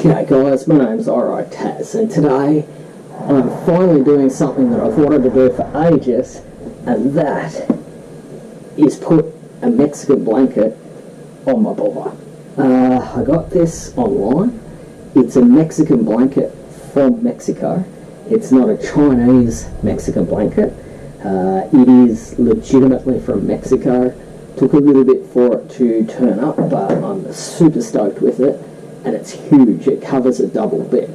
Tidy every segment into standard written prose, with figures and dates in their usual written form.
G'day guys, my name's Taz, and today I'm finally doing something that I've wanted to do for ages, and that is put a Mexican blanket on my bobber. I got this online. It's a Mexican blanket from Mexico. It's not a Chinese Mexican blanket. It is legitimately from Mexico. Took a little bit for it to turn up, but I'm super stoked with it. And it's huge. It covers a double bed.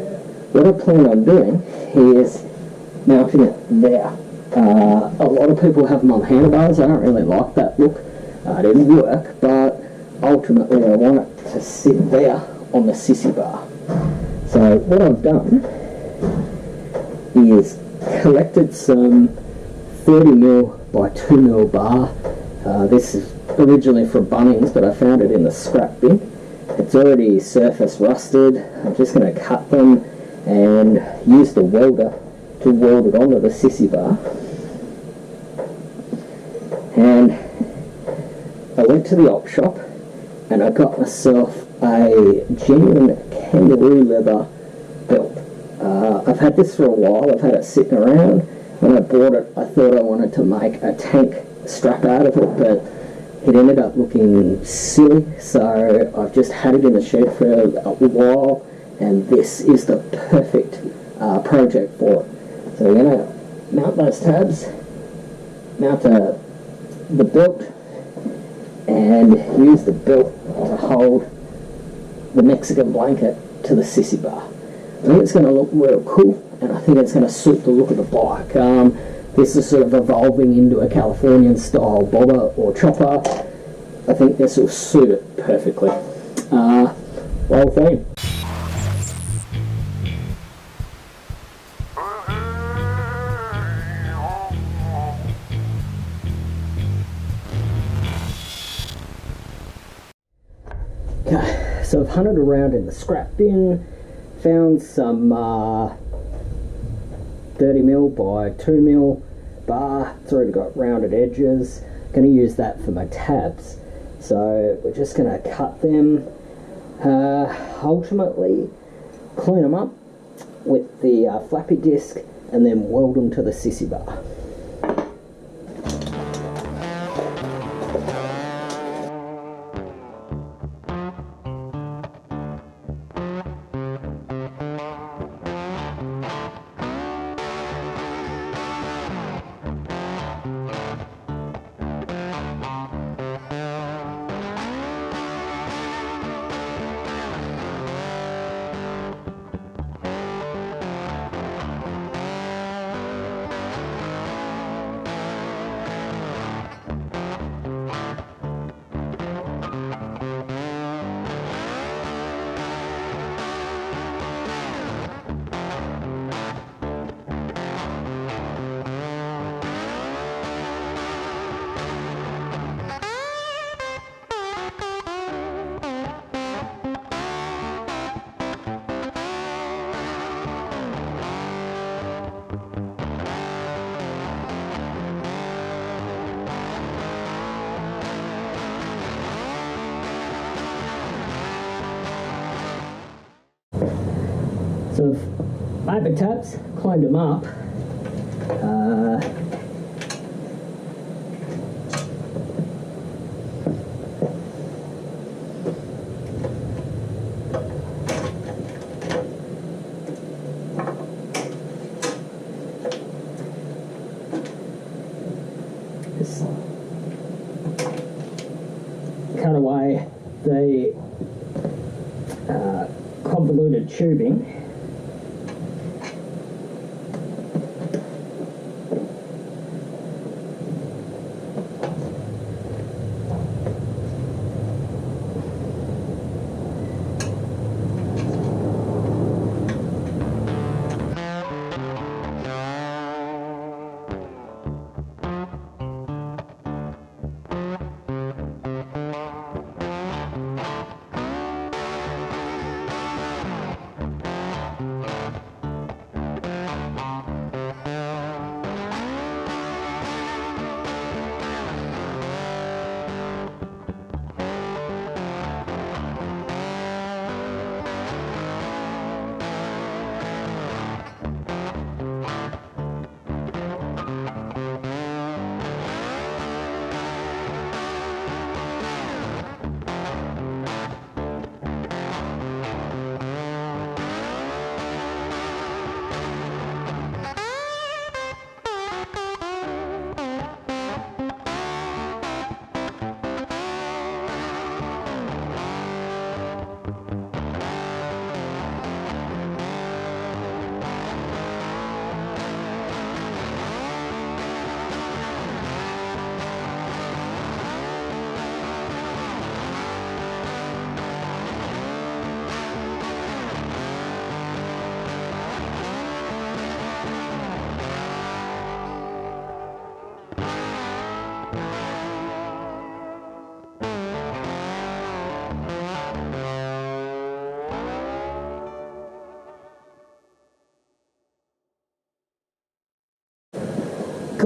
What I plan on doing is mounting it there. A lot of people have them on handlebars. I don't really like that look. It didn't work, but ultimately I want it to sit there on the Sissybar. So what I've done is collected some 30mm by 2mm bar. This is originally from Bunnings, but I found it in the scrap bin. It's already surface rusted. I'm just going to cut them and use the welder to weld it onto the Sissybar. And I went to the op shop and I got myself a genuine kangaroo leather belt. I've had this for a while. I've had it sitting around. When I bought it, I thought I wanted to make a tank strap out of it, but it ended up looking silly, so I've just had it in the shed for a while, and this is the perfect project for it. So we're going to mount those tabs, mount the belt, and use the belt to hold the Mexican blanket to the Sissybar. I think it's going to look real cool, and I think it's going to suit the look of the bike. This is sort of evolving into a Californian style bobber or chopper. I think this will suit it perfectly. Roll theme. Okay, so I've hunted around in the scrap bin, found some 30mm by 2mm bar. It's already got rounded edges. Going to use that for my tabs. So we're just going to cut them, ultimately clean them up with the flappy disc and then weld them to the Sissybar. So I've made my tabs, cleaned them up. Just cut away the convoluted tubing.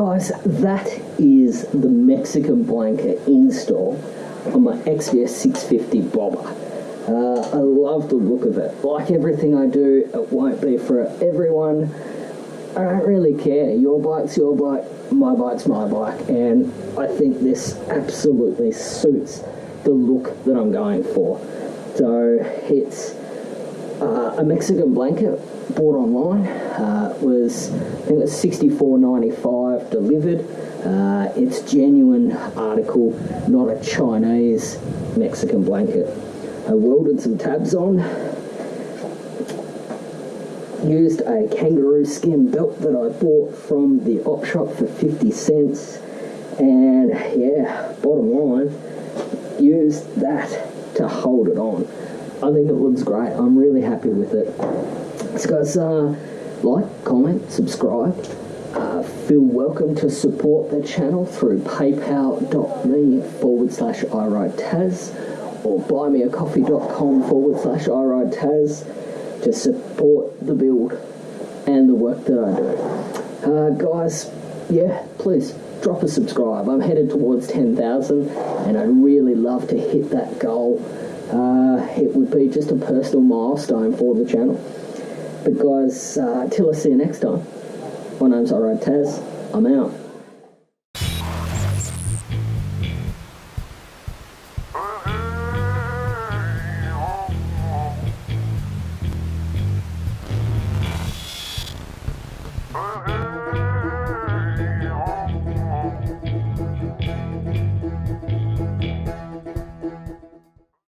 guys, that is the Mexican blanket install on my XVS650 bobber. I love the look of it. Like everything I do, it won't be for everyone. I don't really care. Your bike's your bike, my bike's my bike, and I think this absolutely suits the look that I'm going for. So it's a Mexican blanket bought online. I think it was $64.95 delivered. It's genuine article, not a Chinese Mexican blanket. I welded some tabs on, used a kangaroo skin belt that I bought from the op shop for 50 cents, and yeah, bottom line, used that to hold it on. I think it looks great. I'm really happy with it. So guys, like, comment, subscribe. Feel welcome to support the channel through paypal.me/iRideTaz or buymeacoffee.com/iRideTaz to support the build and the work that I do. Guys, yeah, please drop a subscribe. I'm headed towards 10,000 and I'd really love to hit that goal. It would be just a personal milestone for the channel. But guys, till I see you next time, my name's iRideTaz. I'm out.